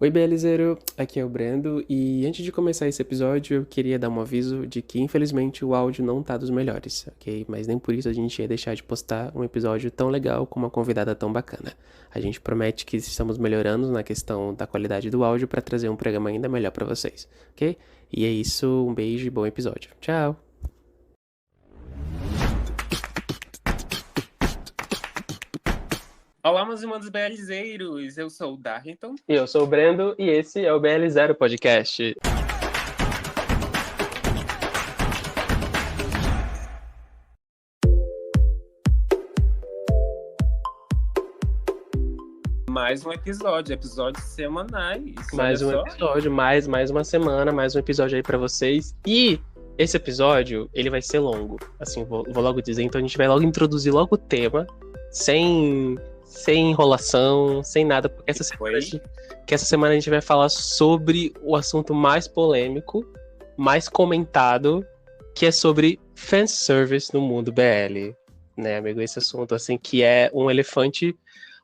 Oi, Belizeiro, aqui é o Brendo e antes de começar esse episódio eu queria dar um aviso de que infelizmente o áudio não tá dos melhores, ok? Mas nem por isso a gente ia deixar de postar um episódio tão legal com uma convidada tão bacana. A gente promete que estamos melhorando na questão da qualidade do áudio para trazer um programa ainda melhor para vocês, ok? E é isso, um beijo e bom episódio. Tchau! Olá, meus irmãos BLzeiros, eu sou o Darlington. E eu sou o Brendo e esse é o BL0 Podcast. Mais um episódio, episódios semanais. Mais um episódio, mais uma semana, mais um episódio aí pra vocês. E esse episódio, ele vai ser longo. Assim, vou logo dizer, então a gente vai logo introduzir logo o tema, sem enrolação, sem nada, porque essa semana a gente vai falar sobre o assunto mais polêmico, mais comentado, que é sobre fanservice no mundo BL, né, amigo? Esse assunto, assim, que é um elefante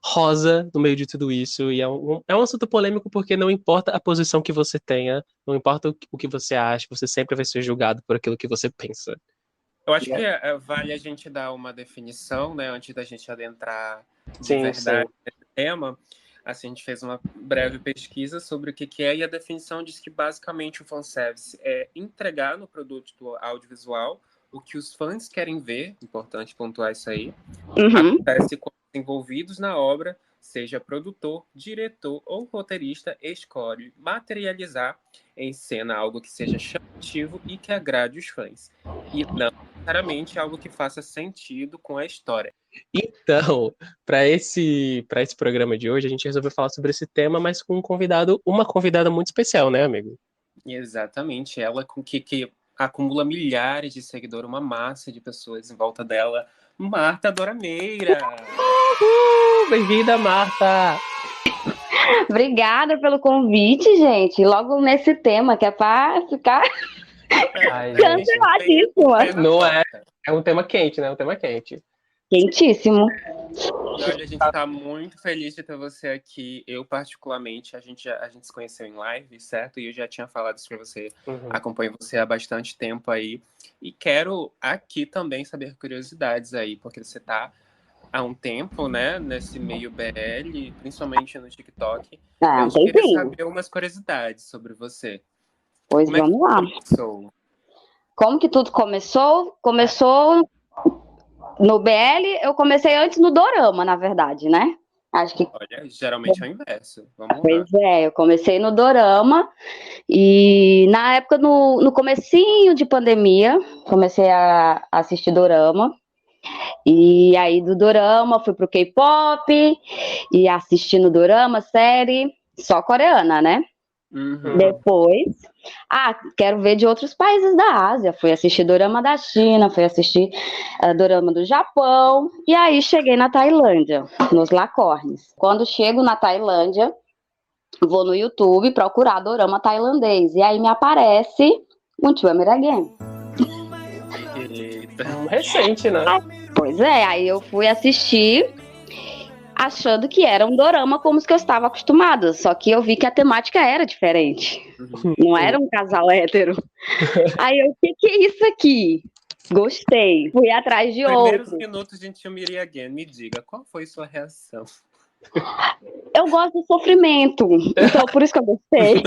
rosa no meio de tudo isso, e é um assunto polêmico porque não importa a posição que você tenha, não importa o que você acha, você sempre vai ser julgado por aquilo que você pensa. Eu acho que vale a gente dar uma definição, né, antes da gente adentrar de verdade nesse tema. Assim, a gente fez uma breve pesquisa sobre o que é, e a definição diz que basicamente o fanservice é entregar no produto audiovisual o que os fãs querem ver, importante pontuar isso aí. Acontece com os envolvidos na obra, seja produtor, diretor ou roteirista, escolhe materializar em cena algo que seja chamativo e que agrade os fãs, e não necessariamente algo que faça sentido com a história. Então, para esse programa de hoje, a gente resolveu falar sobre esse tema, mas com uma convidada muito especial, né, amigo? Exatamente, ela com que acumula milhares de seguidores, uma massa de pessoas em volta dela, Marta Dorameira. Bem-vinda, Marta! Obrigada pelo convite, gente. Logo nesse tema, que é para ficar canceladíssima. Não é? É um tema quente, né? Um tema quente. Quentíssimo. E olha, a gente está muito feliz de ter você aqui. Eu, particularmente, a gente se conheceu em live, certo? E eu já tinha falado isso para você. Acompanho você há bastante tempo aí. E quero aqui também saber curiosidades aí, porque você está há um tempo, né, nesse meio BL, principalmente no TikTok. Eu queria saber umas curiosidades sobre você. Pois vamos lá. Como que tudo começou? Começou no BL, eu comecei antes no Dorama, na verdade, né? Acho que... Olha, geralmente é o inverso. Pois é, eu comecei no Dorama e na época, no comecinho de pandemia, comecei a assistir Dorama. E aí do Dorama fui pro K-pop e assistindo Dorama, série só coreana, né? Depois, quero ver de outros países da Ásia. Fui assistir Dorama da China, fui assistir Dorama do Japão. E aí cheguei na Tailândia, nos Lacornes. Quando chego na Tailândia, vou no YouTube procurar Dorama tailandês. E aí me aparece um Twammer Again. Recente, né? Pois é, aí eu fui assistir achando que era um dorama como os que eu estava acostumada, só que eu vi que a temática era diferente. Não era um casal hétero. Aí eu, o que é isso aqui? Gostei. Fui atrás de outro. Primeiros minutos de Twammer Again, me diga, qual foi sua reação? Eu gosto do sofrimento, então por isso que eu gostei.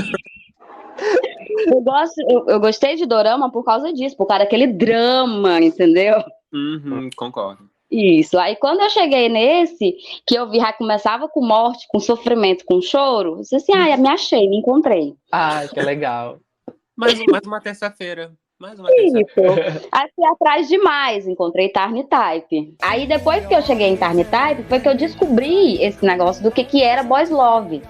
Eu gostei de dorama por causa disso, por causa daquele drama, entendeu? Concordo. Isso. Aí quando eu cheguei nesse, que eu vi já começava com morte, com sofrimento, com choro, eu disse assim, me achei, me encontrei. Que legal. Mais uma terça-feira. Aí fui atrás demais, encontrei Tarn Type. Aí depois que eu cheguei em Tarn Type, foi que eu descobri esse negócio do que era Boys Love.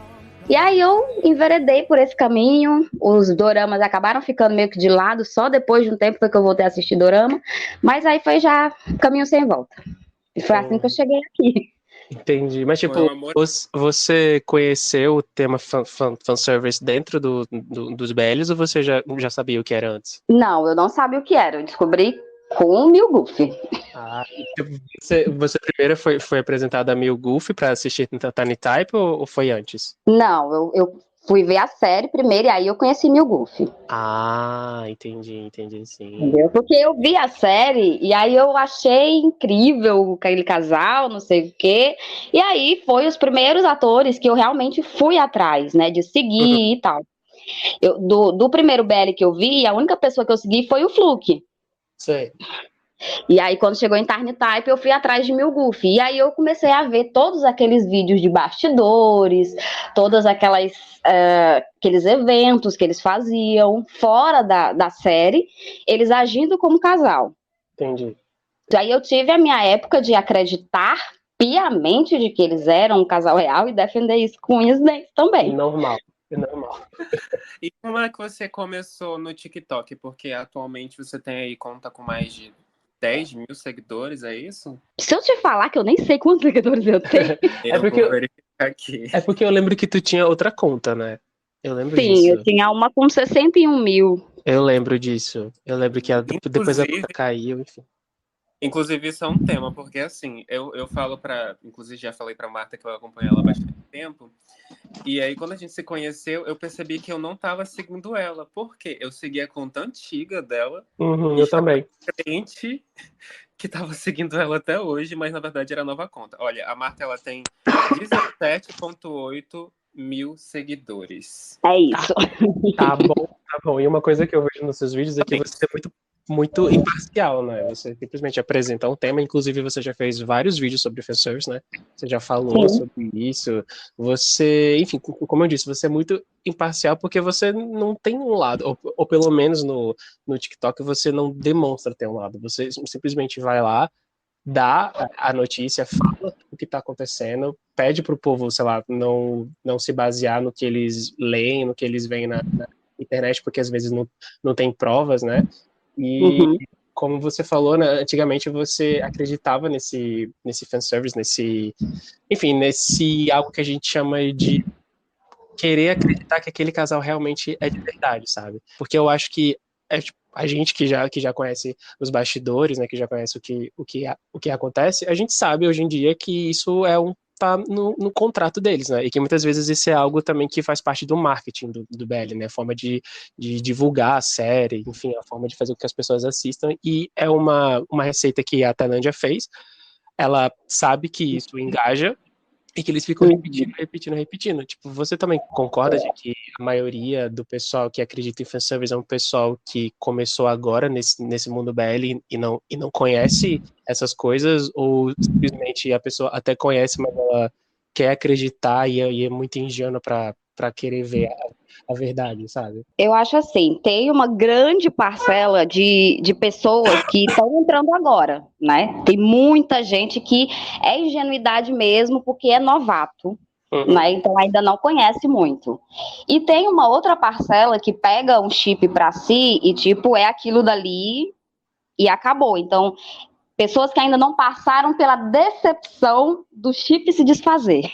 E aí eu enveredei por esse caminho, os doramas acabaram ficando meio que de lado, só depois de um tempo foi que eu voltei a assistir dorama, mas aí foi já caminho sem volta. E foi assim que eu cheguei aqui. Entendi, mas tipo, você conheceu o tema fanservice dentro dos BLs ou você já sabia o que era antes? Não, eu não sabia o que era, eu descobri com o Milgoof. Você primeiro foi apresentada a Milgoof para assistir Tarn Type ou foi antes? Não, eu fui ver a série primeiro e aí eu conheci Milguf. Ah, entendi, sim. Entendeu? Porque eu vi a série e aí eu achei incrível aquele casal, não sei o quê. E aí foi os primeiros atores que eu realmente fui atrás, né, de seguir e tal. Do primeiro BL que eu vi, a única pessoa que eu segui foi o Fluke. Sei. E aí, quando chegou em Tiny Type, eu fui atrás de Milguf. E aí eu comecei a ver todos aqueles vídeos de bastidores, todas aqueles eventos que eles faziam fora da série, eles agindo como casal. Entendi. Aí eu tive a minha época de acreditar piamente de que eles eram um casal real e defender isso com unhas e dentes também. Normal. E como é que você começou no TikTok? Porque atualmente você tem aí conta com mais de 10 mil seguidores, é isso? Se eu te falar que eu nem sei quantos seguidores eu tenho. Vou verificar aqui. É porque eu lembro que tu tinha outra conta, né? Eu lembro disso. Sim, eu tinha uma com 61 mil. Eu lembro disso. Eu lembro que depois a conta caiu, enfim. Inclusive, isso é um tema, porque assim, eu falo inclusive já falei pra Marta que eu acompanho ela há bastante tempo, e aí quando a gente se conheceu, eu percebi que eu não tava seguindo ela, porque eu segui a conta antiga dela, Eu também. Crente que tava seguindo ela até hoje, mas na verdade era a nova conta. Olha, a Marta, ela tem 17,8 mil seguidores. É isso. Tá bom. E uma coisa que eu vejo nos seus vídeos é que você é muito imparcial, né? Você simplesmente apresenta um tema, inclusive você já fez vários vídeos sobre fanservice, né? Você já falou sobre isso. Você, enfim, como eu disse, você é muito imparcial porque você não tem um lado, ou pelo menos no TikTok você não demonstra ter um lado. Você simplesmente vai lá, dá a notícia, fala o que tá acontecendo, pede pro povo, sei lá, não se basear no que eles leem, no que eles veem na internet, porque às vezes não tem provas, né? E como você falou, né, antigamente você acreditava nesse fanservice, nesse algo que a gente chama de querer acreditar que aquele casal realmente é de verdade, sabe? Porque eu acho que a gente que já conhece os bastidores, né, que já conhece o que acontece, a gente sabe hoje em dia que isso tá no contrato deles, né? E que muitas vezes isso é algo também que faz parte do marketing do BL, né? A forma de divulgar a série, enfim, a forma de fazer com que as pessoas assistam. E é uma receita que a Tailândia fez. Ela sabe que isso engaja e que eles ficam repetindo. Tipo, você também concorda de que a maioria do pessoal que acredita em fanservice é um pessoal que começou agora nesse mundo BL e não conhece essas coisas, ou simplesmente a pessoa até conhece, mas ela quer acreditar e é muito ingênua pra querer ver a verdade, sabe? Eu acho assim, tem uma grande parcela de pessoas que estão entrando agora, né? Tem muita gente que é ingenuidade mesmo, porque é novato, né? Então ainda não conhece muito. E tem uma outra parcela que pega um chip para si e tipo, é aquilo dali e acabou. Então, pessoas que ainda não passaram pela decepção do chip se desfazer.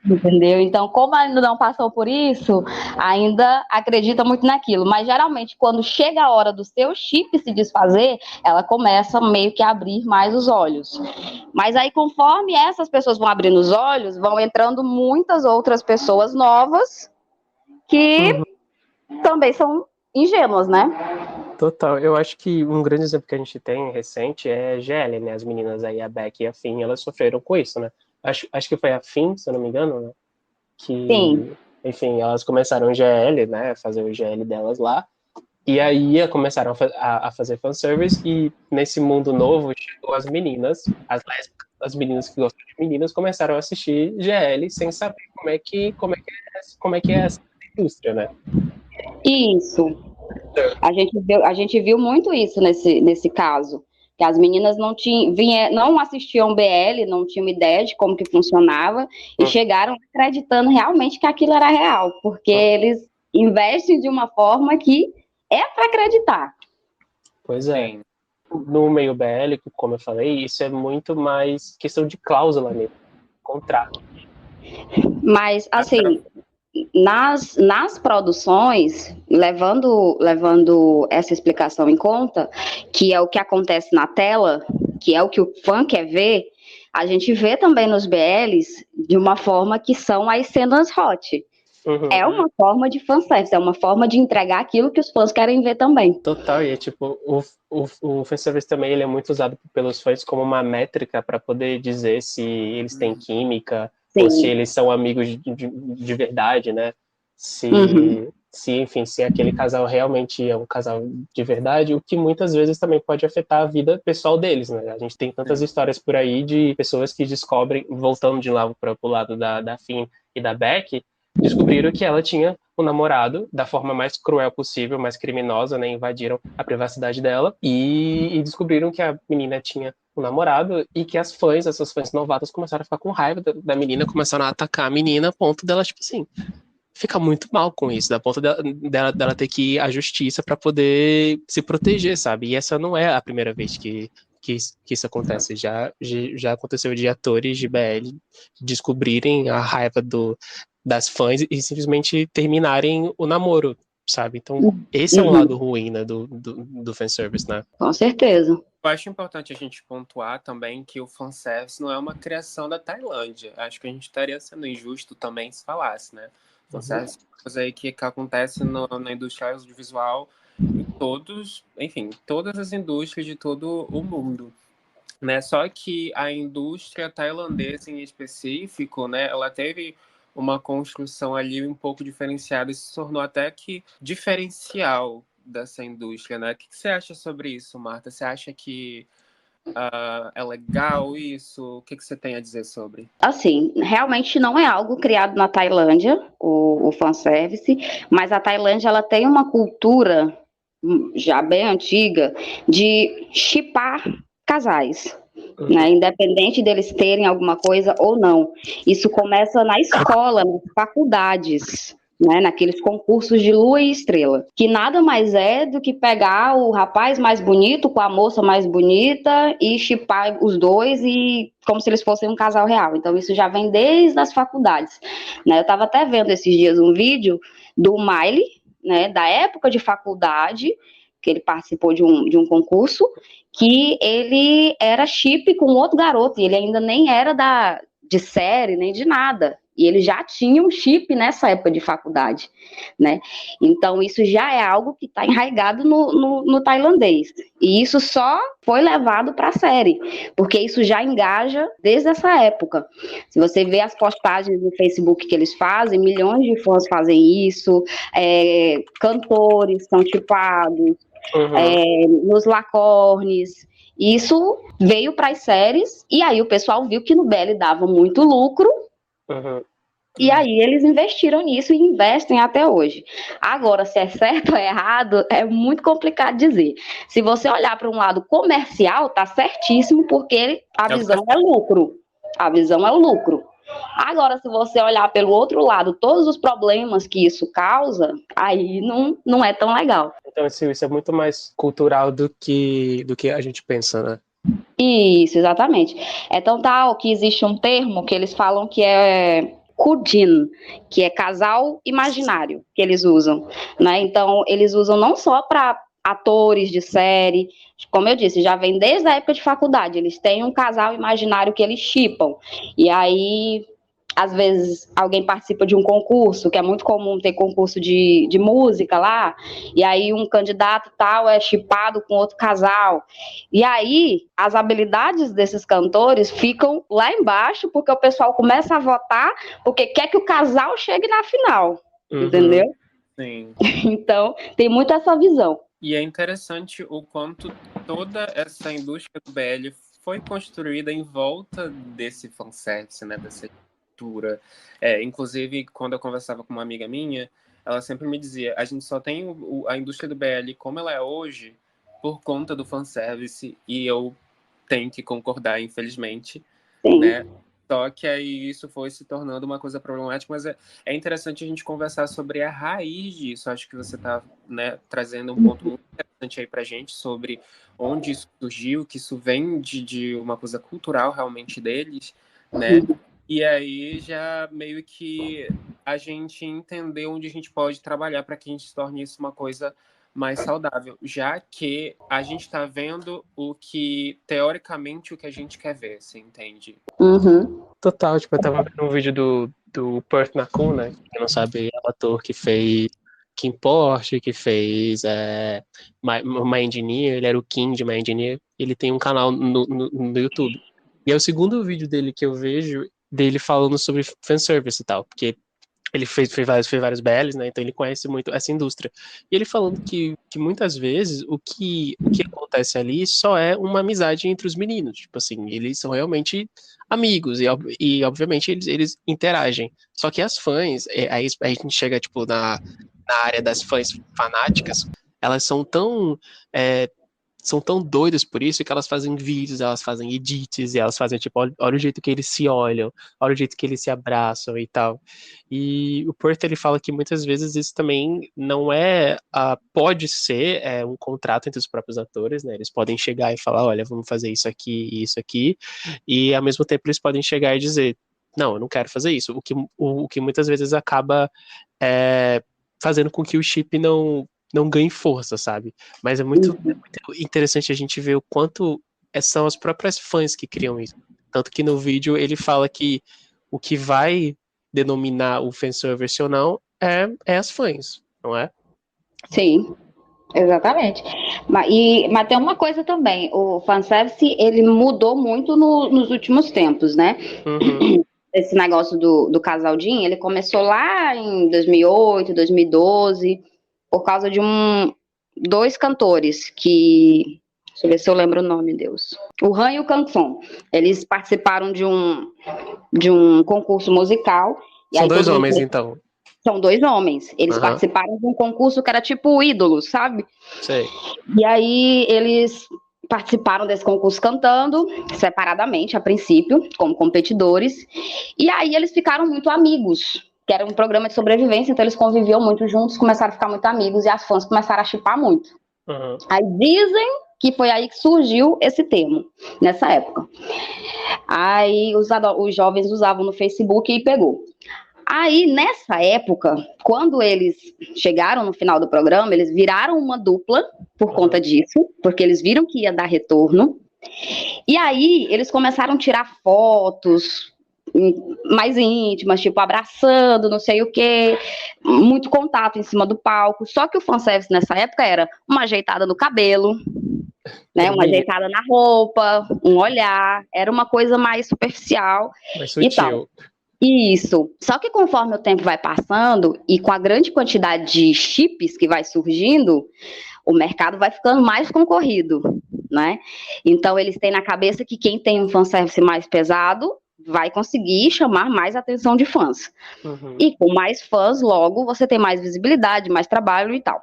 Entendeu? Então, como ainda não passou por isso, ainda acredita muito naquilo. Mas, geralmente, quando chega a hora do seu chip se desfazer, ela começa meio que a abrir mais os olhos. Mas aí, conforme essas pessoas vão abrindo os olhos, vão entrando muitas outras pessoas novas que também são ingênuas, né? Total. Eu acho que um grande exemplo que a gente tem recente é GL, né? As meninas aí, a Beck e a Finn, elas sofreram com isso, né? Acho que foi a Finn, se eu não me engano, né? Que, sim, enfim, elas começaram o GL, né? Fazer o GL delas lá. E aí começaram a fazer fanservice. E nesse mundo novo chegou as meninas, as lésbicas, as meninas que gostam de meninas, começaram a assistir GL sem saber como é que é essa indústria, né? Isso. A gente viu muito isso nesse caso. Que as meninas não assistiam BL, não tinham ideia de como que funcionava, e chegaram acreditando realmente que aquilo era real, porque eles investem de uma forma que é para acreditar. Pois é. Sim. No meio BL, como eu falei, isso é muito mais questão de cláusula mesmo, contrato. Mas, assim, nas produções, levando essa explicação em conta, que é o que acontece na tela, que é o que o fã quer ver, a gente vê também nos BLs de uma forma que são as cenas hot. É uma forma de fanservice, é uma forma de entregar aquilo que os fãs querem ver também. Total, e tipo, o fanservice também ele é muito usado pelos fãs como uma métrica para poder dizer se eles têm química, ou se eles são amigos de verdade, né? Enfim, se aquele casal realmente é um casal de verdade, o que muitas vezes também pode afetar a vida pessoal deles, né? A gente tem tantas histórias por aí de pessoas que descobrem, voltando de lá para o lado da Finn e da Beck, descobriram que ela tinha um namorado da forma mais cruel possível, mais criminosa, né? Invadiram a privacidade dela e descobriram que a menina tinha um namorado e que essas fãs novatas começaram a ficar com raiva da menina, começaram a atacar a menina a ponto dela, tipo assim, fica muito mal com isso, da ponto dela ter que ir à justiça para poder se proteger, sabe? E essa não é a primeira vez que isso acontece. Já aconteceu de atores de BL descobrirem a raiva das fãs e simplesmente terminarem o namoro, sabe? Então, esse é um lado ruim, né, do fanservice, né? Com certeza. Eu acho importante a gente pontuar também que o fanservice não é uma criação da Tailândia. Acho que a gente estaria sendo injusto também se falasse, né? Fanservice é uma coisa aí que acontece na indústria audiovisual em todas as indústrias de todo o mundo, né? Só que a indústria tailandesa em específico, né, ela teve uma construção ali um pouco diferenciada e se tornou até que diferencial dessa indústria, né? O que você acha sobre isso, Marta? Você acha que é legal isso? O que você tem a dizer sobre? Assim, realmente não é algo criado na Tailândia, o fanservice, mas a Tailândia ela tem uma cultura já bem antiga de shippar casais, né? Independente deles terem alguma coisa ou não. Isso começa na escola, nas faculdades, né? Naqueles concursos de lua e estrela, que nada mais é do que pegar o rapaz mais bonito com a moça mais bonita e shippar os dois e como se eles fossem um casal real. Então isso já vem desde as faculdades, né? Eu estava até vendo esses dias um vídeo do Miley, né, da época de faculdade, que ele participou de um concurso, que ele era chip com outro garoto, e ele ainda nem era de série, nem de nada. E ele já tinha um chip nessa época de faculdade, né? Então, isso já é algo que está enraizado no tailandês. E isso só foi levado para a série, porque isso já engaja desde essa época. Se você vê as postagens no Facebook que eles fazem, milhões de fãs fazem isso, cantores são chipados, nos lacornes. Isso veio para as séries, e aí o pessoal viu que no BL dava muito lucro, e aí eles investiram nisso e investem até hoje. Agora, se é certo ou errado, é muito complicado dizer. Se você olhar para um lado comercial, tá certíssimo, porque a visão é lucro. A visão é o lucro. Agora, se você olhar pelo outro lado, todos os problemas que isso causa, aí não é tão legal. Então, isso é muito mais cultural do que a gente pensa, né? Isso, exatamente. É tão tal que existe um termo que eles falam que é Kujin, que é casal imaginário, que eles usam, né? Então, eles usam não só para atores de série, como eu disse, já vem desde a época de faculdade, eles têm um casal imaginário que eles shippam, e aí às vezes alguém participa de um concurso, que é muito comum ter concurso de música lá, e aí um candidato tal é shippado com outro casal. E aí as habilidades desses cantores ficam lá embaixo, porque o pessoal começa a votar, porque quer que o casal chegue na final. Entendeu? Sim. Então, tem muito essa visão. E é interessante o quanto toda essa indústria do BL foi construída em volta desse fanservice, né, dessa cultura. Inclusive, quando eu conversava com uma amiga minha, ela sempre me dizia, a gente só tem a indústria do BL como ela é hoje por conta do fanservice, e eu tenho que concordar, infelizmente, né? Só que aí isso foi se tornando uma coisa problemática, mas é interessante a gente conversar sobre a raiz disso. Acho que você está, né, trazendo um ponto muito interessante aí pra gente sobre onde isso surgiu, que isso vem de uma coisa cultural realmente deles, né? E aí já meio que a gente entender onde a gente pode trabalhar para que a gente torne isso uma coisa mais saudável, já que a gente está vendo teoricamente, o que a gente quer ver, você entende? Uhum. Total, tipo, eu tava vendo um vídeo do Perth Nakun, né? Quem não sabe, o ator que fez Kim Porsche, que fez My Engineer, ele era o Kim de My Engineer, ele tem um canal no YouTube. E é o segundo vídeo dele que eu vejo, dele falando sobre fanservice e tal, porque ele fez vários BLs, né? Então ele conhece muito essa indústria. E ele falando que muitas vezes o que acontece ali só é uma amizade entre os meninos. Tipo assim, eles são realmente amigos e obviamente eles interagem. Só que as fãs, aí a gente chega tipo na área das fãs fanáticas, elas são tão doidas por isso que elas fazem vídeos, elas fazem edits, e elas fazem, tipo, olha o jeito que eles se olham, olha o jeito que eles se abraçam e tal. E o Porter, ele fala que muitas vezes isso também não pode ser um contrato entre os próprios atores, né? Eles podem chegar e falar, olha, vamos fazer isso aqui e isso aqui, e ao mesmo tempo eles podem chegar e dizer, não, eu não quero fazer isso, o que muitas vezes acaba fazendo com que o chip não ganhe força, sabe? Mas é muito interessante a gente ver o quanto são as próprias fãs que criam isso. Tanto que no vídeo ele fala que o que vai denominar o fanservice ou não é as fãs, não é? Sim, exatamente. Mas tem uma coisa também, o fanservice, ele mudou muito nos últimos tempos, né? Uhum. Esse negócio do casal Jin, ele começou lá em 2008, 2012, por causa de dois cantores que... Deixa eu ver se eu lembro o nome, Deus. O Han e o Kang-song. Eles participaram de um concurso musical. São dois homens, então. São dois homens. Eles participaram de um concurso que era tipo ídolos, sabe? Sei. E aí eles participaram desse concurso cantando, separadamente, a princípio, como competidores. E aí eles ficaram muito amigos, que era um programa de sobrevivência, então eles conviviam muito juntos, começaram a ficar muito amigos e as fãs começaram a shippar muito. Aí dizem que foi aí que surgiu esse termo, nessa época. Aí os jovens usavam no Facebook e pegou. Aí, nessa época, quando eles chegaram no final do programa, eles viraram uma dupla por conta disso, porque eles viram que ia dar retorno. E aí, eles começaram a tirar fotos mais íntimas, tipo abraçando, não sei o quê, muito contato em cima do palco. Só que o fanservice nessa época era uma ajeitada no cabelo, né, uma ajeitada na roupa, um olhar, era uma coisa mais superficial e tal. Isso. Só que conforme o tempo vai passando e com a grande quantidade de chips que vai surgindo, o mercado vai ficando mais concorrido, né? Então eles têm na cabeça que quem tem um fanservice mais pesado vai conseguir chamar mais atenção de fãs. E com mais fãs, logo, você tem mais visibilidade, mais trabalho e tal.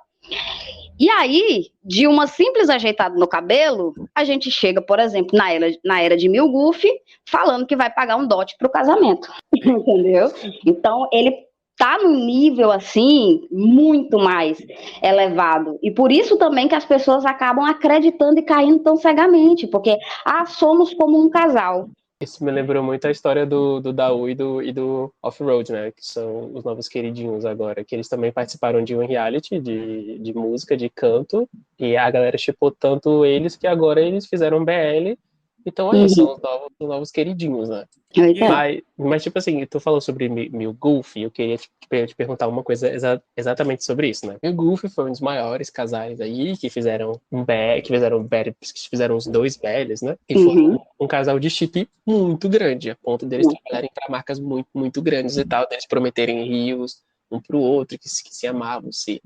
E aí, de uma simples ajeitada no cabelo, a gente chega, por exemplo, na era de Milguf, falando que vai pagar um dote pro casamento. Entendeu? Então, ele tá num nível, assim, muito mais elevado. E por isso também que as pessoas acabam acreditando e caindo tão cegamente, porque, somos como um casal. Isso me lembrou muito a história do Daú e do Off-Road, né? Que são os novos queridinhos agora. Que eles também participaram de um reality de música, de canto. E a galera shippou tanto eles que agora eles fizeram BL. Então, são os novos queridinhos, né? Mas, tipo assim, tu falou sobre Milguf, e eu queria te perguntar uma coisa exatamente sobre isso, né? Milguf foi um dos maiores casais aí que fizeram os dois BLs, né? E foi um casal de chip muito grande, a ponto deles trabalharem para marcas muito, muito grandes e tal, deles prometerem rios um pro outro, que se amavam, se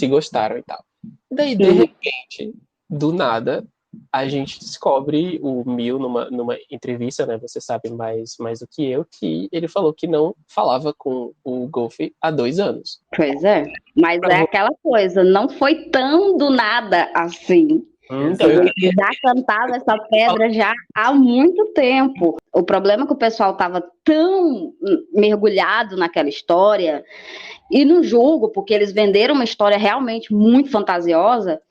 gostaram e tal. Daí, de repente, do nada, a gente descobre o Mil numa entrevista, né? Você sabe mais do que eu, que ele falou que não falava com o Golf há 2 anos. Pois é, mas é aquela coisa, não foi tão do nada assim. Ele já cantava essa pedra já há muito tempo. O problema é que o pessoal estava tão mergulhado naquela história, e não julgo, porque eles venderam uma história realmente muito fantasiosa,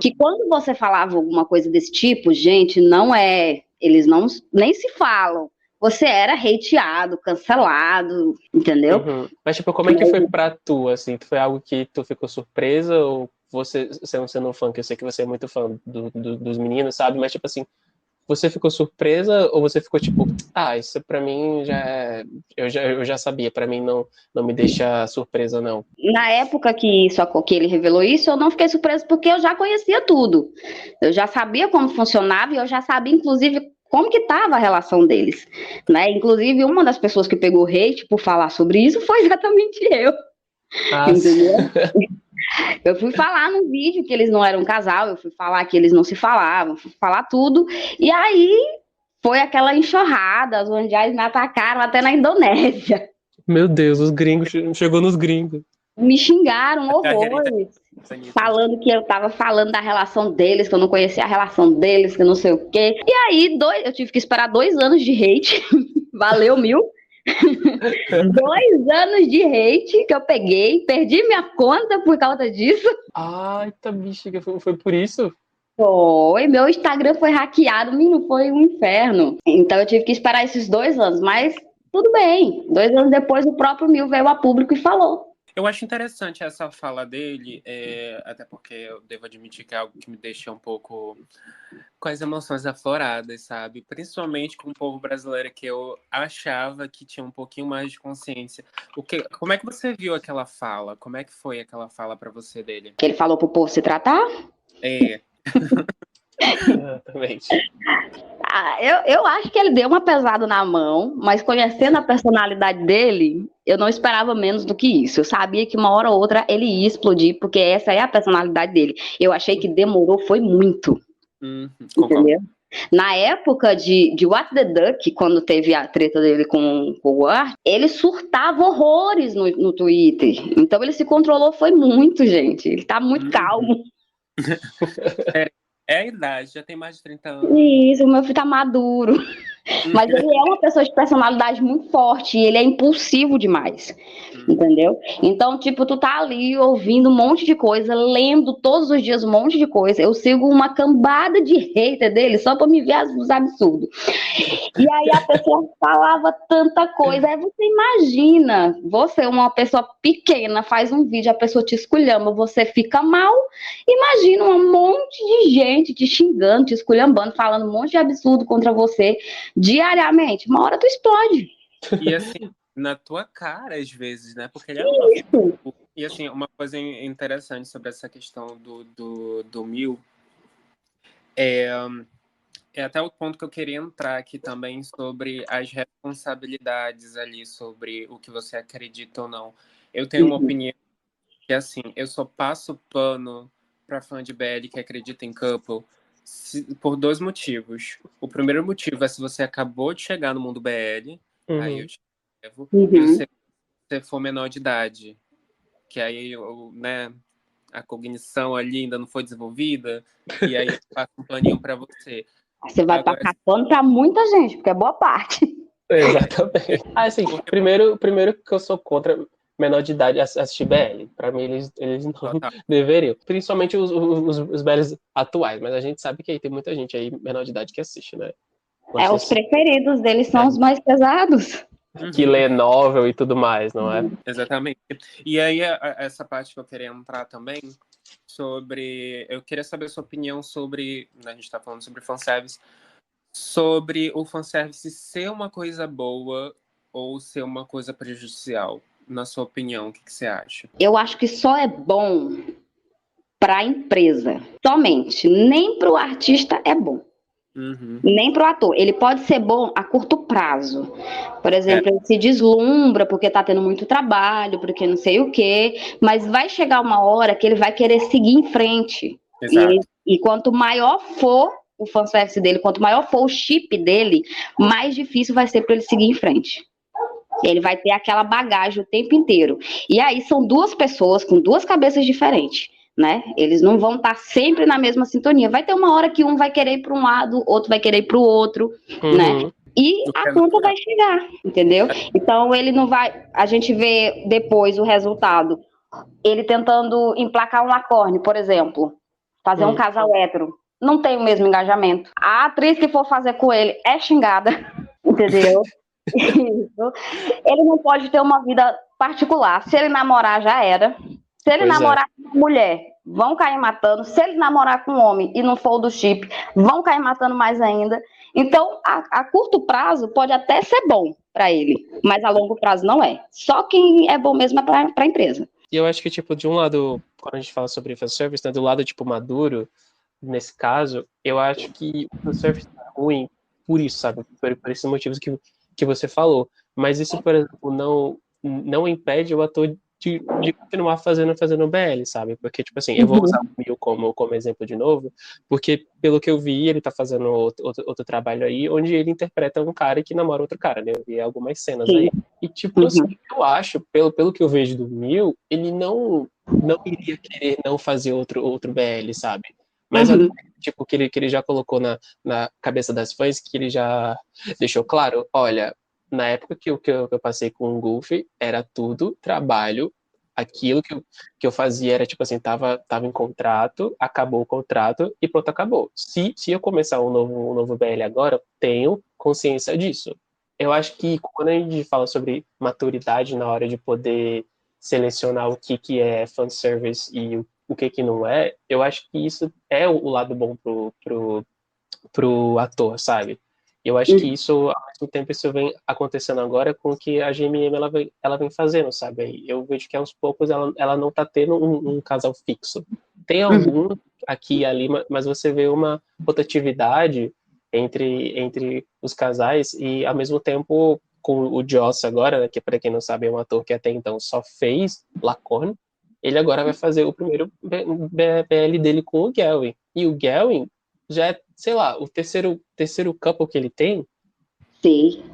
que quando você falava alguma coisa desse tipo, gente, eles nem se falam. Você era hateado, cancelado, entendeu? Mas, tipo, como é que foi pra tu, assim? Foi algo que tu ficou surpresa? Ou você sendo um fã, que eu sei que você é muito fã dos meninos, sabe? Mas, tipo assim, você ficou surpresa ou você ficou tipo, isso pra mim eu já sabia, pra mim não me deixa surpresa, não. Na época que ele revelou isso, eu não fiquei surpresa porque eu já conhecia tudo. Eu já sabia como funcionava e eu já sabia, inclusive, como que estava a relação deles, né? Inclusive, uma das pessoas que pegou hate por falar sobre isso foi exatamente eu, entendeu? Eu fui falar no vídeo que eles não eram um casal, eu fui falar que eles não se falavam, fui falar tudo, e aí foi aquela enxurrada, os mundiais me atacaram até na Indonésia. Meu Deus, os gringos, chegou nos gringos. Me xingaram horrores, falando que eu tava falando da relação deles, que eu não conhecia a relação deles, que não sei o quê. E aí, eu tive que esperar 2 anos de hate, valeu 1000. 2 anos de hate que eu peguei, perdi minha conta por causa disso. Ai, tá bexiga, foi por isso? Foi, meu Instagram foi hackeado, menino, foi um inferno. Então eu tive que esperar esses 2 anos, mas tudo bem. 2 anos depois, o próprio 1000 veio a público e falou. Eu acho interessante essa fala dele, até porque eu devo admitir que é algo que me deixa um pouco com as emoções afloradas, sabe? Principalmente com o povo brasileiro, que eu achava que tinha um pouquinho mais de consciência. Como é que você viu aquela fala? Como é que foi aquela fala pra você dele? Que ele falou pro povo se tratar? Exatamente. Eu acho que ele deu uma pesada na mão, mas conhecendo a personalidade dele, eu não esperava menos do que isso. Eu sabia que uma hora ou outra ele ia explodir, porque essa é a personalidade dele. Eu achei que demorou, foi muito. Entendeu? Na época de What the Duck, quando teve a treta dele com o Art, ele surtava horrores no Twitter. Então ele se controlou, foi muito, gente. Ele tá muito calmo. É a idade, já tem mais de 30 anos. Isso, o meu filho tá maduro. Mas ele é uma pessoa de personalidade muito forte e ele é impulsivo demais, entendeu? Então, tipo, tu tá ali ouvindo um monte de coisa, lendo todos os dias um monte de coisa. Eu sigo uma cambada de hater dele só pra me ver os absurdos. E aí a pessoa falava tanta coisa. Aí você imagina, você, uma pessoa pequena, faz um vídeo, a pessoa te esculhamba, você fica mal. Imagina um monte de gente te xingando, te esculhambando, falando um monte de absurdo contra você diariamente. Uma hora tu explode. E assim, na tua cara, às vezes, né? Porque ele é E assim, uma coisa interessante sobre essa questão do 1000 é até o ponto que eu queria entrar aqui também sobre as responsabilidades ali, sobre o que você acredita ou não. Eu tenho uma opinião que, assim, eu só passo pano para fã de BL que acredita em couple por 2 motivos. O primeiro motivo é se você acabou de chegar no mundo BL, aí eu te levo, e se você for menor de idade, que aí, né, a cognição ali ainda não foi desenvolvida, e aí eu faço um planinho para você. Você vai passar pano pra muita gente, porque é boa parte. Exatamente. Assim, primeiro que eu sou contra menor de idade assistir BL. Pra mim, eles não deveriam. Principalmente os BLs atuais, mas a gente sabe que aí tem muita gente aí menor de idade que assiste, né? Os preferidos deles são os mais pesados. Que lê novel e tudo mais, não é? Exatamente. E aí, essa parte que eu queria entrar também, eu queria saber a sua opinião sobre, a gente tá falando sobre fanservice, sobre o fanservice ser uma coisa boa ou ser uma coisa prejudicial. Na sua opinião, o que você acha? Eu acho que só é bom para a empresa, somente. Nem para o artista é bom. Nem para o ator. Ele pode ser bom a curto prazo. Por exemplo, ele se deslumbra porque está tendo muito trabalho, porque não sei o quê, mas vai chegar uma hora que ele vai querer seguir em frente. E quanto maior for o fanservice dele, quanto maior for o chip dele, mais difícil vai ser para ele seguir em frente. Ele vai ter aquela bagagem o tempo inteiro. E aí são 2 pessoas com 2 cabeças diferentes, né? Eles não vão estar sempre na mesma sintonia. Vai ter uma hora que um vai querer ir para um lado, outro vai querer ir para o outro, né? E a conta vai chegar, entendeu? Então ele não vai... A gente vê depois o resultado. Ele tentando emplacar um Lacorne, por exemplo. Fazer um casal hétero. Não tem o mesmo engajamento. A atriz que for fazer com ele é xingada, entendeu? Isso. Ele não pode ter uma vida particular. Se ele namorar, já era. Se ele namorar com uma mulher, vão cair matando. Se ele namorar com um homem e não for do chip, vão cair matando mais ainda. Então, a curto prazo pode até ser bom para ele, mas a longo prazo não é. Só quem é bom mesmo é para a empresa. E eu acho que, tipo, de um lado, quando a gente fala sobre fanservice, né, do lado, tipo, maduro, nesse caso, eu acho que o fanservice é ruim por isso, sabe? Por esses motivos que você falou. Mas isso, por exemplo, não impede o ator de continuar fazendo BL, sabe? Porque, tipo assim, eu vou usar o Mil como exemplo de novo, porque, pelo que eu vi, ele tá fazendo outro trabalho aí, onde ele interpreta um cara que namora outro cara, né? Eu vi algumas cenas aí. E, tipo, assim, eu acho, pelo que eu vejo do Mil, ele não iria querer não fazer outro BL, sabe? Mas, tipo, que ele já colocou na cabeça das fãs, que ele já deixou claro, olha, na época que eu passei com o Goofy, era tudo trabalho, aquilo que eu fazia era, tipo assim, tava em contrato, acabou o contrato e pronto, acabou. Se eu começar um novo BL agora, eu tenho consciência disso. Eu acho que quando a gente fala sobre maturidade na hora de poder selecionar o que é fanservice e o que não é, eu acho que isso é o lado bom pro ator, sabe? Eu acho que isso, ao mesmo tempo, isso vem acontecendo agora com o que a GMM ela vem fazendo, sabe? Eu vejo que aos poucos ela não tá tendo um casal fixo. Tem algum aqui e ali, mas você vê uma rotatividade entre os casais e, ao mesmo tempo, com o Joss agora, né, que para quem não sabe é um ator que até então só fez Lacorne, ele agora vai fazer o primeiro BL dele com o Gelwin. E o Gelwin já é, sei lá, o terceiro couple que ele tem. Sim.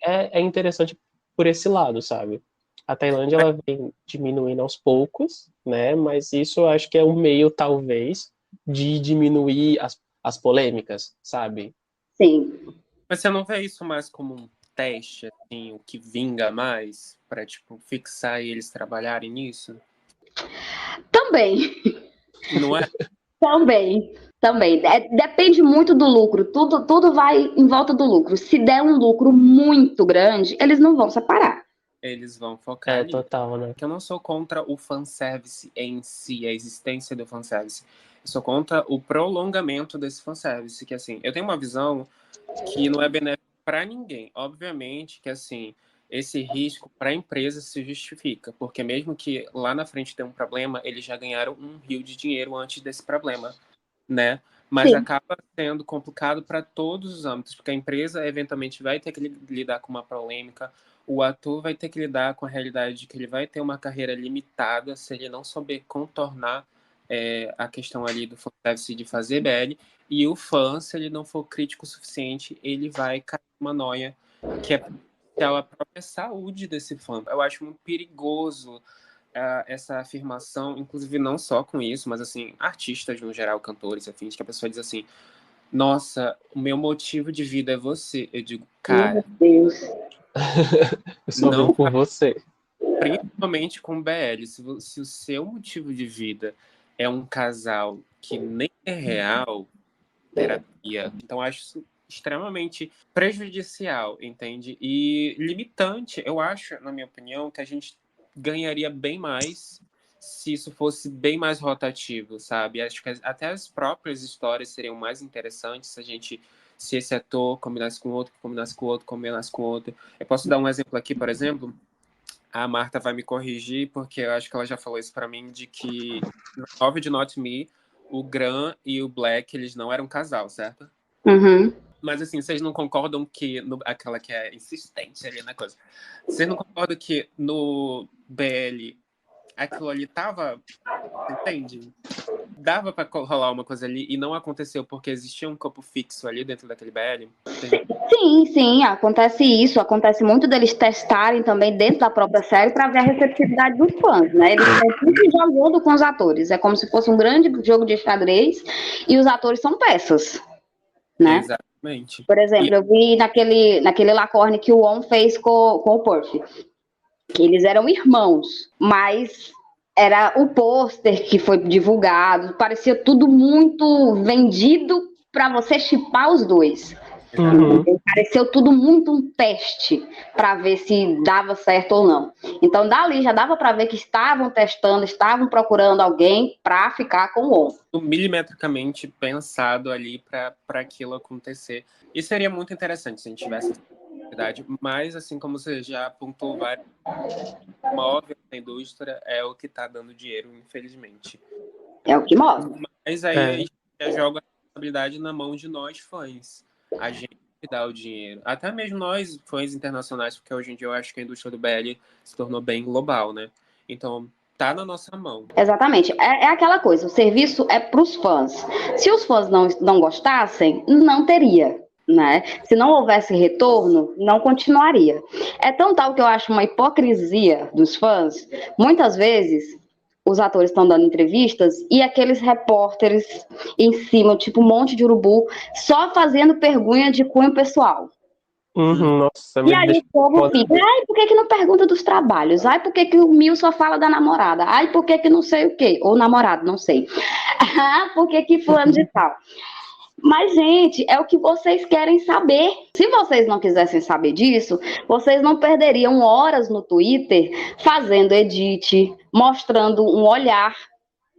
É interessante por esse lado, sabe? A Tailândia, ela vem diminuindo aos poucos, né? Mas isso eu acho que é um meio, talvez, de diminuir as polêmicas, sabe? Sim. Mas você não vê isso mais como um teste, assim, o que vinga mais, para tipo, fixar e eles trabalharem nisso? Também. Não é? Também. Depende muito do lucro. Tudo vai em volta do lucro. Se der um lucro muito grande, eles não vão separar. Eles vão focar ali. Total, né? Eu não sou contra o fanservice em si, a existência do fanservice. Eu sou contra o prolongamento desse fanservice, que assim, eu tenho uma visão que não é benéfica para ninguém. Obviamente que assim, esse risco para a empresa se justifica, porque mesmo que lá na frente tenha um problema, eles já ganharam um rio de dinheiro antes desse problema, né? Mas Sim. acaba sendo complicado para todos os âmbitos, porque a empresa eventualmente vai ter que lidar com uma polêmica, o ator vai ter que lidar com a realidade de que ele vai ter uma carreira limitada se ele não souber contornar a questão ali do fanservice de fazer BL, e o fã, se ele não for crítico o suficiente, ele vai cair numa noia que é a própria saúde desse fã. Eu acho muito perigoso essa afirmação, inclusive não só com isso, mas assim, artistas no geral, cantores, afins, que a pessoa diz assim, nossa, o meu motivo de vida é você. Eu digo, cara... Meu Deus. Eu só não vivo por você. Principalmente com BL, se o seu motivo de vida é um casal que nem é real, terapia, então acho isso extremamente prejudicial, entende? E limitante, eu acho, na minha opinião, que a gente ganharia bem mais se isso fosse bem mais rotativo, sabe? Acho que até as próprias histórias seriam mais interessantes se esse ator combinasse com outro, combinasse com outro, combinasse com outro. Eu posso dar um exemplo aqui, por exemplo? A Marta vai me corrigir, porque eu acho que ela já falou isso pra mim, de que no Love de Not Me, o Graham e o Black, eles não eram casal, certo? Mas assim, vocês não concordam que... aquela que é insistente ali na coisa. Vocês não concordam que no BL aquilo ali tava... Entende? Dava pra rolar uma coisa ali e não aconteceu porque existia um campo fixo ali dentro daquele BL? Entende? Sim, acontece isso. Acontece muito deles testarem também dentro da própria série para ver a receptividade dos fãs, né? Eles estão sempre jogando com os atores. É como se fosse um grande jogo de xadrez e os atores são peças, né? Exatamente. Por exemplo, eu vi naquele Lacorne que o On fez com o Puff, que eles eram irmãos, mas era o pôster que foi divulgado, parecia tudo muito vendido para você shippar os dois. Uhum. Pareceu tudo muito um teste para ver se dava certo ou não. Então, dali já dava para ver que estavam testando, estavam procurando alguém para ficar com o On. Milimetricamente pensado ali para aquilo acontecer. E seria muito interessante se a gente tivesse essa possibilidade, mas assim como você já apontou, vários móveis na indústria é o que está dando dinheiro, infelizmente. É o que move. Mas aí a gente já joga a responsabilidade na mão de nós, fãs. A gente que dá o dinheiro. Até mesmo nós, fãs internacionais, porque hoje em dia eu acho que a indústria do BL se tornou bem global, né? Então, tá na nossa mão. Exatamente. É aquela coisa, o serviço é para os fãs. Se os fãs não gostassem, não teria. Né? Se não houvesse retorno, não continuaria. É tão tal que eu acho uma hipocrisia dos fãs. Muitas vezes, os atores estão dando entrevistas e aqueles repórteres em cima, tipo um monte de urubu, só fazendo pergunta de cunho pessoal. Nossa, e aí o povo fica, ai, por que não pergunta dos trabalhos? Ai, por que o Mil só fala da namorada? Ai, por que não sei o quê? Ou namorado, não sei. Ah, por que fulano de tal? Mas, gente, é o que vocês querem saber. Se vocês não quisessem saber disso, vocês não perderiam horas no Twitter fazendo edit, mostrando um olhar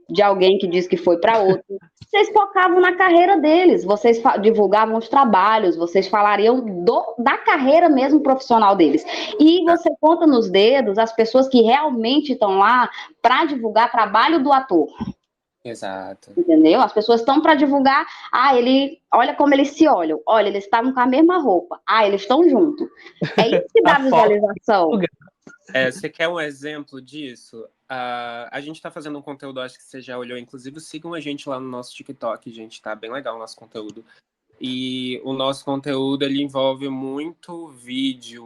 de alguém que diz que foi para outro. Vocês focavam na carreira deles, vocês divulgavam os trabalhos, vocês falariam da carreira mesmo profissional deles. E você conta nos dedos as pessoas que realmente estão lá para divulgar trabalho do ator. Exato. Entendeu? As pessoas estão para divulgar, olha como eles se olham, olha, eles estavam com a mesma roupa, eles estão juntos. É isso que dá visualização. Você quer um exemplo disso? A gente está fazendo um conteúdo, acho que você já olhou, inclusive sigam a gente lá no nosso TikTok, gente, tá bem legal o nosso conteúdo. E o nosso conteúdo, ele envolve muito vídeo,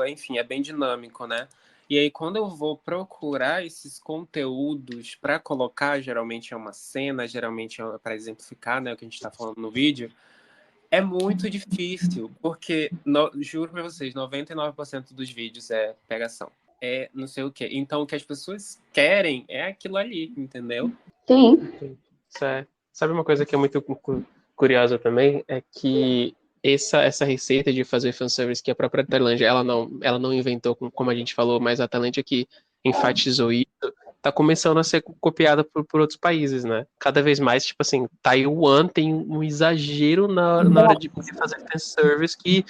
enfim, é bem dinâmico, né? E aí, quando eu vou procurar esses conteúdos para colocar, geralmente é uma cena, geralmente é para exemplificar, né, o que a gente está falando no vídeo, é muito difícil, porque, juro para vocês, 99% dos vídeos é pegação. É não sei o quê. Então, o que as pessoas querem é aquilo ali, entendeu? Sim. Sabe uma coisa que é muito curiosa também? É que essa receita de fazer fanservice que a própria Tailândia, ela não inventou, como a gente falou, mas a Tailândia que enfatizou isso, tá começando a ser copiada por outros países, né? Cada vez mais, tipo assim, Taiwan tem um exagero na hora de fazer fanservice que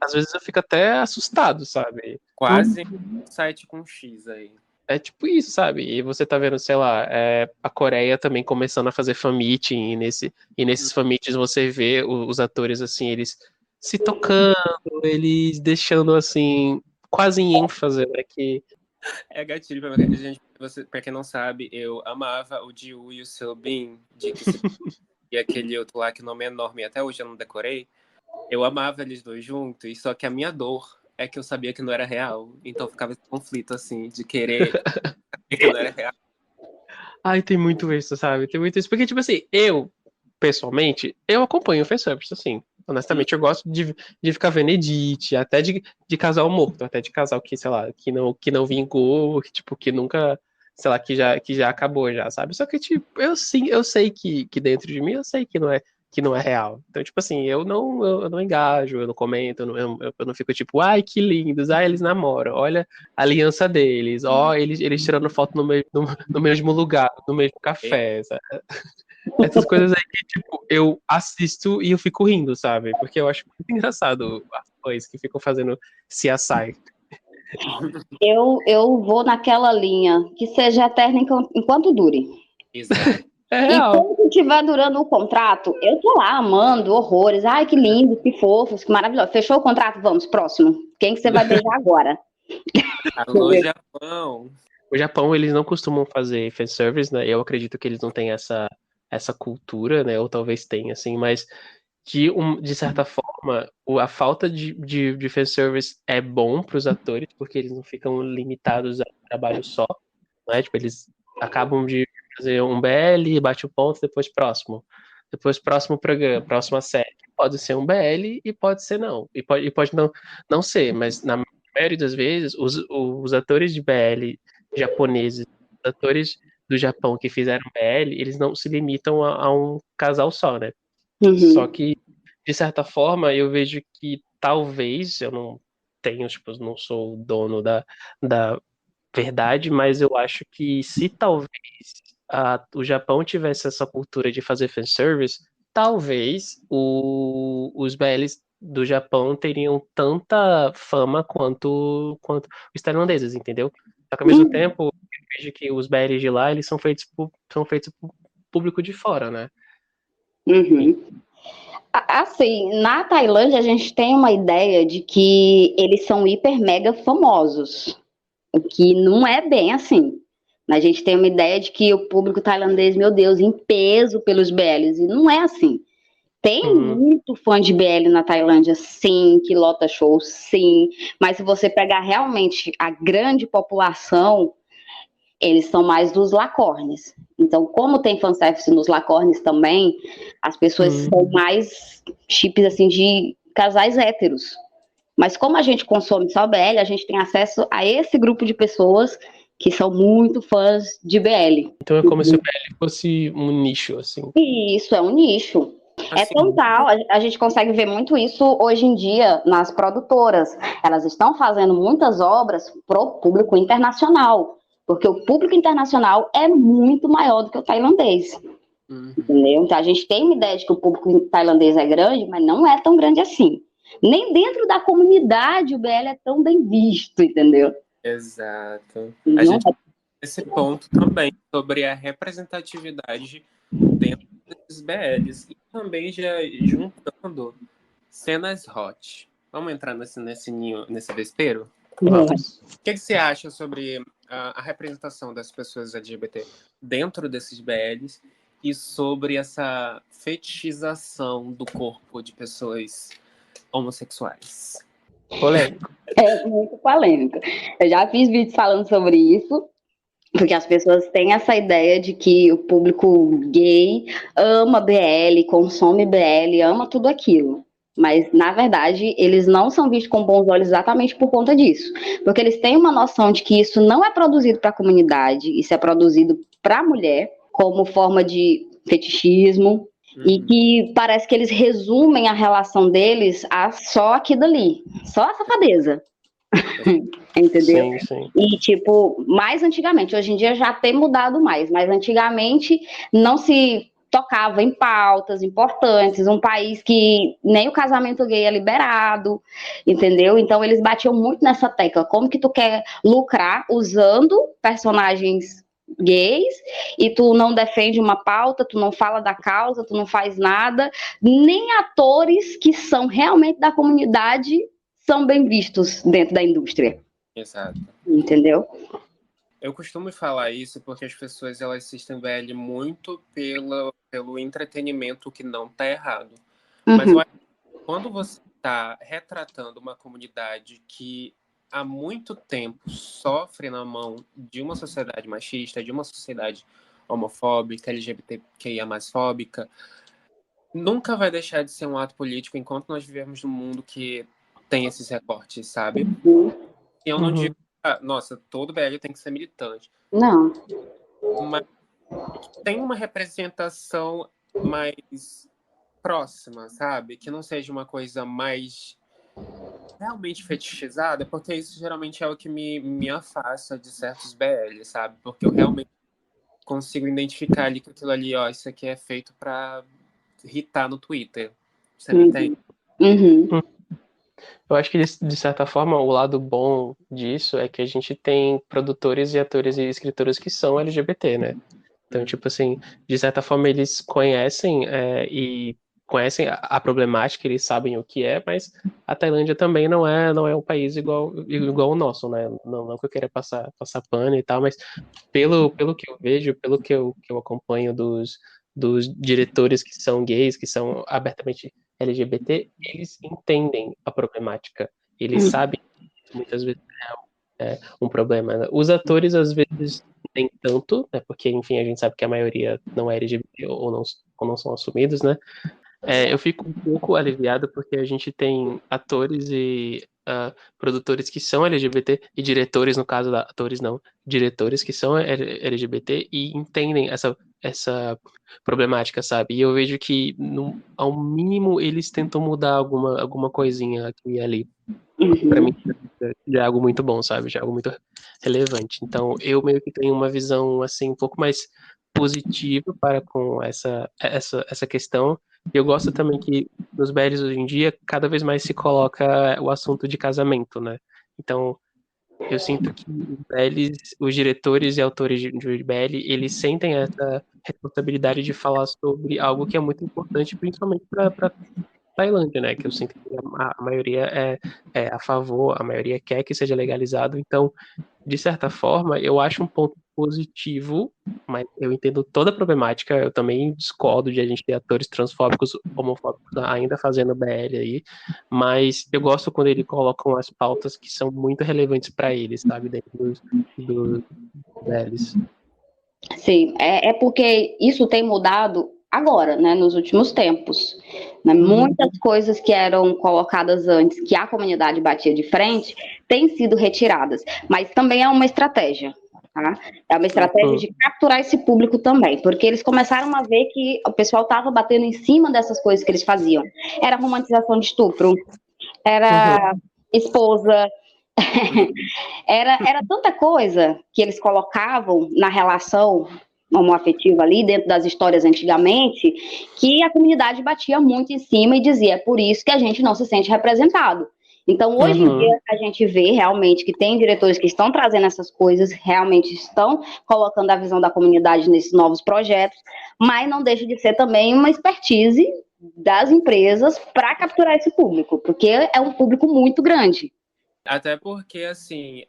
às vezes eu fico até assustado, sabe? Quase um site com X aí. É tipo isso, sabe? E você tá vendo, sei lá, a Coreia também começando a fazer fan-meeting, e nesses fan-meetings você vê os atores, assim, eles se tocando, eles deixando, assim, quase em ênfase, né? Que... É gatilho pra muita gente. Pra quem não sabe, eu amava o Jiwoo e o Seobin, e aquele outro lá que o nome é enorme, e até hoje eu não decorei. Eu amava eles dois juntos, só que a minha dor é que eu sabia que não era real. Então ficava esse conflito, assim, de querer que não era real. Ai, tem muito isso, sabe? Tem muito isso. Porque, tipo assim, pessoalmente, eu acompanho o fanservice, assim. Honestamente, eu gosto de ficar vendo edit, até de casal morto, até de casal que, sei lá, que não vingou, que, tipo, que nunca, sei lá, que já acabou já, sabe? Só que, tipo, eu sei que dentro de mim, eu sei que não é real. Então, tipo assim, eu não engajo, eu não comento, eu não fico tipo, ai, que lindos, eles namoram, olha a aliança deles, eles tirando foto no mesmo lugar, no mesmo café, sabe? Essas coisas aí que, tipo, eu assisto e eu fico rindo, sabe? Porque eu acho muito engraçado as coisas que ficam fazendo CSI. Eu vou naquela linha, que seja eterna enquanto dure. Exato. É real. Enquanto estiver durando o contrato, eu tô lá amando horrores. Ai, que lindo, que fofos, que maravilhoso. Fechou o contrato? Vamos, próximo. Quem que você vai beijar agora? Alô, Japão. O Japão, eles não costumam fazer fanservice, né? Eu acredito que eles não têm essa cultura, né? Ou talvez tenha, assim, mas de certa forma, a falta de fanservice é bom para os atores, porque eles não ficam limitados a um trabalho só, né? Tipo, eles acabam de fazer um BL, bate o ponto, depois próximo. Depois próximo programa, próxima série. Pode ser um BL e pode ser não. E pode não ser, mas na maioria das vezes, os atores de BL japoneses, os atores do Japão que fizeram BL, eles não se limitam a um casal só, né? Uhum. Só que de certa forma, eu vejo que talvez, eu não tenho, tipo, não sou o dono da verdade, mas eu acho que se talvez o Japão tivesse essa cultura de fazer fanservice, talvez os BLs do Japão teriam tanta fama quanto os tailandeses, entendeu? Só que ao mesmo tempo, eu vejo que os BLs de lá, eles são feitos pro público de fora, né? Uhum. Assim, na Tailândia a gente tem uma ideia de que eles são hiper mega famosos, o que não é bem assim. A gente tem uma ideia de que o público tailandês, meu Deus, em peso pelos BLs, e não é assim. Tem Hum, muito fã de BL na Tailândia, sim, que lota show, sim, mas se você pegar realmente a grande população, eles são mais dos lacornes. Então, como tem fanservice nos lacornes também, as pessoas são hum, mais chips assim de casais héteros. Mas como a gente consome só BL, a gente tem acesso a esse grupo de pessoas que são muito fãs de BL. então é como se o BL fosse um nicho, assim. E isso é um nicho. É Assim, tão tal, a gente consegue ver muito isso hoje em dia nas produtoras. Elas estão fazendo muitas obras para o público internacional, porque o público internacional é muito maior do que o tailandês, uhum, entendeu? Então a gente tem uma ideia de que o público tailandês é grande, mas não é tão grande assim. Nem dentro da comunidade o BL é tão bem visto, entendeu? exato. A Não gente tem esse ponto também sobre a representatividade dentro desses BLs e também já juntando cenas hot. Vamos entrar nesse ninho, nesse vespeiro? é. Vamos. O que você acha sobre a representação das pessoas LGBT dentro desses BLs e sobre essa fetichização do corpo de pessoas homossexuais? Polêmico. É muito polêmico. Eu já fiz vídeos falando sobre isso, porque as pessoas têm essa ideia de que o público gay ama BL, consome BL, ama tudo aquilo. Mas, na verdade, eles não são vistos com bons olhos exatamente por conta disso. Porque eles têm uma noção de que isso não é produzido para a comunidade, isso é produzido para a mulher, como forma de fetichismo, e Uhum. que parece que eles resumem a relação deles a só aquilo ali, só a safadeza. Entendeu? Sim, sim. E, tipo, mais antigamente, hoje em dia já tem mudado mais, mas antigamente não se tocava em pautas importantes, um país que nem o casamento gay é liberado, entendeu? Então eles batiam muito nessa tecla, como que tu quer lucrar usando personagens gays e tu não defende uma pauta, tu não fala da causa, tu não faz nada, nem atores que são realmente da comunidade são bem vistos dentro da indústria. Exato. Entendeu? Eu costumo falar isso porque as pessoas elas assistem BL muito pelo entretenimento, que não está errado. Mas eu Uhum. acho que quando você está retratando uma comunidade que há muito tempo sofre na mão de uma sociedade machista, de uma sociedade homofóbica, LGBTQIA+, fóbica, nunca vai deixar de ser um ato político enquanto nós vivemos num mundo que tem esses recortes, sabe? E eu não digo, Uhum. nossa, todo BL tem que ser militante, Não. mas tem uma representação mais próxima, sabe? Que não seja uma coisa mais realmente fetichizada, porque isso geralmente é o que me afasta de certos BL, sabe? Porque eu realmente consigo identificar ali que aquilo ali, ó, isso aqui é feito pra irritar no Twitter. Você me entende? Uhum. Eu acho que, de certa forma, o lado bom disso é que a gente tem produtores e atores e escritores que são LGBT, né? Então, tipo assim, de certa forma, eles conhecem e conhecem a problemática, eles sabem o que é, mas a Tailândia também não é um país igual o nosso, né? Não que eu queira passar pano e tal, mas pelo que eu vejo, pelo que eu acompanho dos diretores que são gays, que são abertamente LGBT, eles entendem a problemática. Eles sabem que muitas vezes é um problema, né? Os atores, às vezes, nem tanto, né? Porque, enfim, a gente sabe que a maioria não é LGBT ou não são assumidos, né? Eu fico um pouco aliviado porque a gente tem atores e produtores que são LGBT e diretores, no caso, atores não, diretores que são LGBT e entendem essa problemática, sabe? E eu vejo que, ao mínimo, eles tentam mudar alguma coisinha aqui e ali. Pra mim, já é algo muito bom, sabe? Já é algo muito relevante. Então, eu meio que tenho uma visão, assim, um pouco mais positiva para com essa questão. E eu gosto também que nos BLs hoje em dia, cada vez mais se coloca o assunto de casamento, né? Então, eu sinto que os diretores e autores de BL, eles sentem essa responsabilidade de falar sobre algo que é muito importante, principalmente para Tailândia, né? Que eu sinto que a maioria é a favor, a maioria quer que seja legalizado. Então, de certa forma, eu acho um ponto positivo, mas eu entendo toda a problemática. Eu também discordo de a gente ter atores transfóbicos, homofóbicos ainda fazendo BL aí, mas eu gosto quando eles colocam as pautas que são muito relevantes para eles, sabe, dentro dos BLs. Sim, é porque isso tem mudado agora, né, nos últimos tempos. Né? Muitas coisas que eram colocadas antes, que a comunidade batia de frente, têm sido retiradas. Mas também é uma estratégia. Tá? É uma estratégia de capturar esse público também, porque eles começaram a ver que o pessoal estava batendo em cima dessas coisas que eles faziam. Era romantização de estupro, era esposa, era tanta coisa que eles colocavam na relação homoafetiva ali, dentro das histórias antigamente, que a comunidade batia muito em cima e dizia, é por isso que a gente não se sente representado. Então, hoje em dia, a gente vê realmente que tem diretores que estão trazendo essas coisas, realmente estão colocando a visão da comunidade nesses novos projetos, mas não deixa de ser também uma expertise das empresas para capturar esse público, porque é um público muito grande. Até porque, assim,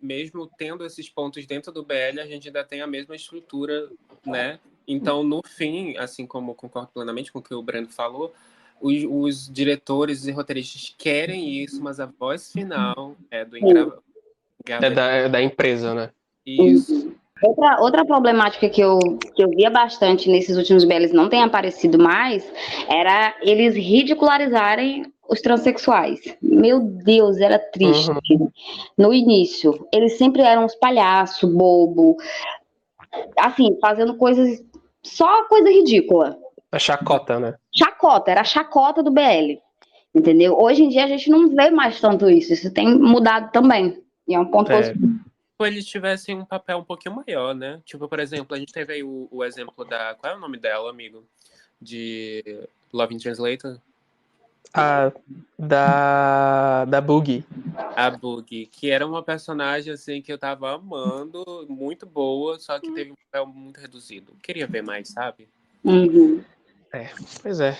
mesmo tendo esses pontos dentro do BL, a gente ainda tem a mesma estrutura, né? Então, no fim, assim como concordo plenamente com o que o Breno falou, os diretores e roteiristas querem isso, mas a voz final é do engravador. É da empresa, né? Isso. Outra problemática que eu via bastante nesses últimos BLs, não tem aparecido mais, era eles ridicularizarem os transexuais. Meu Deus, era triste. No início, eles sempre eram uns palhaços, bobo, assim, fazendo coisas, só coisa ridícula. A chacota, né? Chacota, era a chacota do BL, entendeu? Hoje em dia a gente não vê mais tanto isso tem mudado também, e é um ponto positivo. Eles tivessem um papel um pouquinho maior, né? Tipo, por exemplo, a gente teve aí o exemplo da... Qual é o nome dela, amigo? De Love in Translator? Da Boogie. A Boogie, que era uma personagem, assim, que eu tava amando, muito boa, só que teve um papel muito reduzido. Queria ver mais, sabe? Pois é.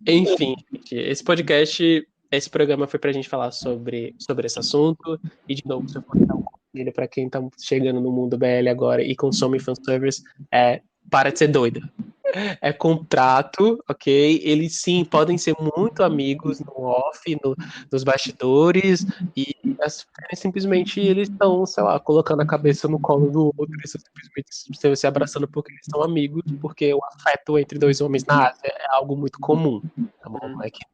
Enfim, esse podcast, esse programa foi pra gente falar sobre esse assunto. E, de novo, se eu for dar um conselho pra quem tá chegando no mundo BL agora e consome fanservice, para de ser doido. É contrato, ok? Eles sim podem ser muito amigos no off, nos bastidores, e simplesmente eles estão, sei lá, colocando a cabeça no colo do outro, eles estão simplesmente se abraçando porque eles são amigos, porque o afeto entre dois homens na Ásia é algo muito comum, tá bom? Não é que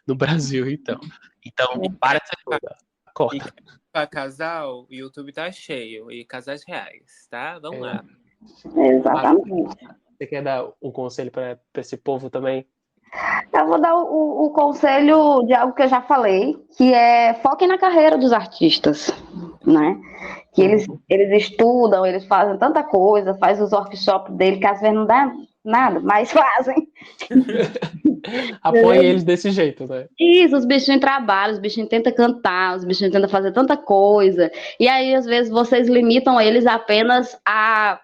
no Brasil, então. Então, para de ser doida. Corta. E pra casal, o YouTube tá cheio, e casais reais, tá? Vamos lá. Exatamente. Você quer dar um conselho para esse povo também? Eu vou dar o conselho de algo que eu já falei, que é foquem na carreira dos artistas, né? Que eles estudam, eles fazem tanta coisa, fazem os workshops dele, que às vezes não dá nada, mas fazem. Apoiem eles desse jeito, né? Isso, os bichinhos trabalham, os bichinhos tentam cantar, os bichinhos tentam fazer tanta coisa. E aí, às vezes, vocês limitam eles apenas a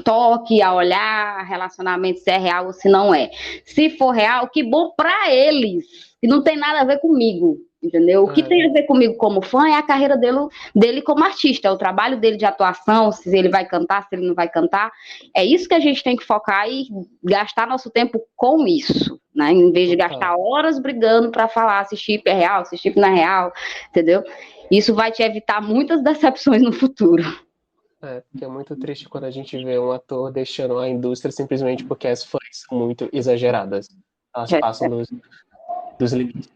toque, a olhar, relacionamento, se é real ou se não é. Se for real, que bom pra eles, que não tem nada a ver comigo, entendeu? O que tem a ver comigo como fã é a carreira dele como artista, é o trabalho dele de atuação, se ele vai cantar, se ele não vai cantar. É isso que a gente tem que focar e gastar nosso tempo com isso, né? Em vez de gastar horas brigando pra falar se chip é real, se chip não é real, entendeu? Isso vai te evitar muitas decepções no futuro. Porque é muito triste quando a gente vê um ator deixando a indústria simplesmente porque as fãs são muito exageradas. Elas passam dos limites.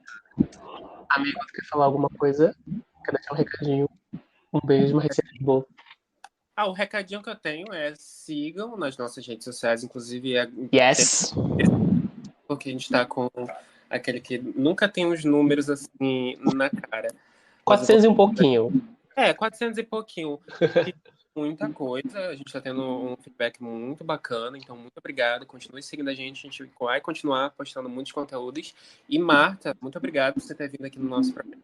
Amigo, quer falar alguma coisa? Quer deixar um recadinho? Um beijo, uma receita de bolo. O recadinho que eu tenho é sigam nas nossas redes sociais, inclusive Yes! porque a gente tá com aquele que nunca tem os números assim na cara. 400 e um pouquinho. 400 e pouquinho. Muita coisa, a gente tá tendo um feedback muito bacana, então muito obrigado, continue seguindo a gente vai continuar postando muitos conteúdos. E Marta, muito obrigado por você ter vindo aqui no nosso programa.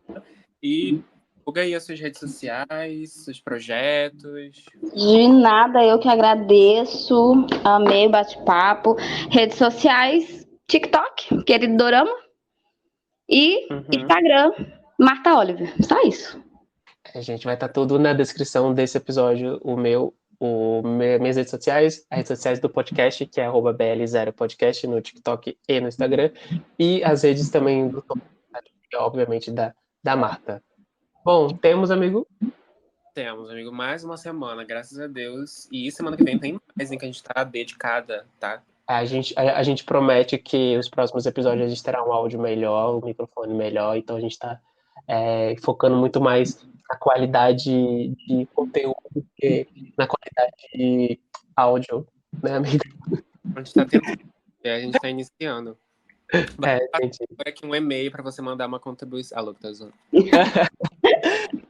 E divulga aí as suas redes sociais, seus projetos. De nada, eu que agradeço. Amei o bate-papo. Redes sociais, TikTok, querido Dorama. E Instagram, Marta Oliver. Só isso. A gente vai estar tudo na descrição desse episódio. Minhas redes sociais, as redes sociais do podcast, que é @bl0podcast no TikTok e no Instagram. E as redes também do Tom, obviamente, da Marta. Bom, temos, amigo? Temos, amigo, mais uma semana, graças a Deus. E semana que vem tem mais em que a gente tá dedicada, tá? A gente promete que os próximos episódios a gente terá um áudio melhor, um microfone melhor, então a gente tá focando muito mais na qualidade de conteúdo que na qualidade de áudio, né, amigo? A gente tá iniciando. Gente. Aqui um e-mail para você mandar uma contribuição. Alô, tá zoando.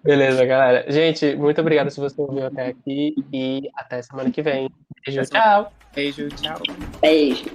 Beleza, galera. Gente, muito obrigado se você ouviu até aqui e até semana que vem. Beijo, tchau. Beijo, tchau. Beijo.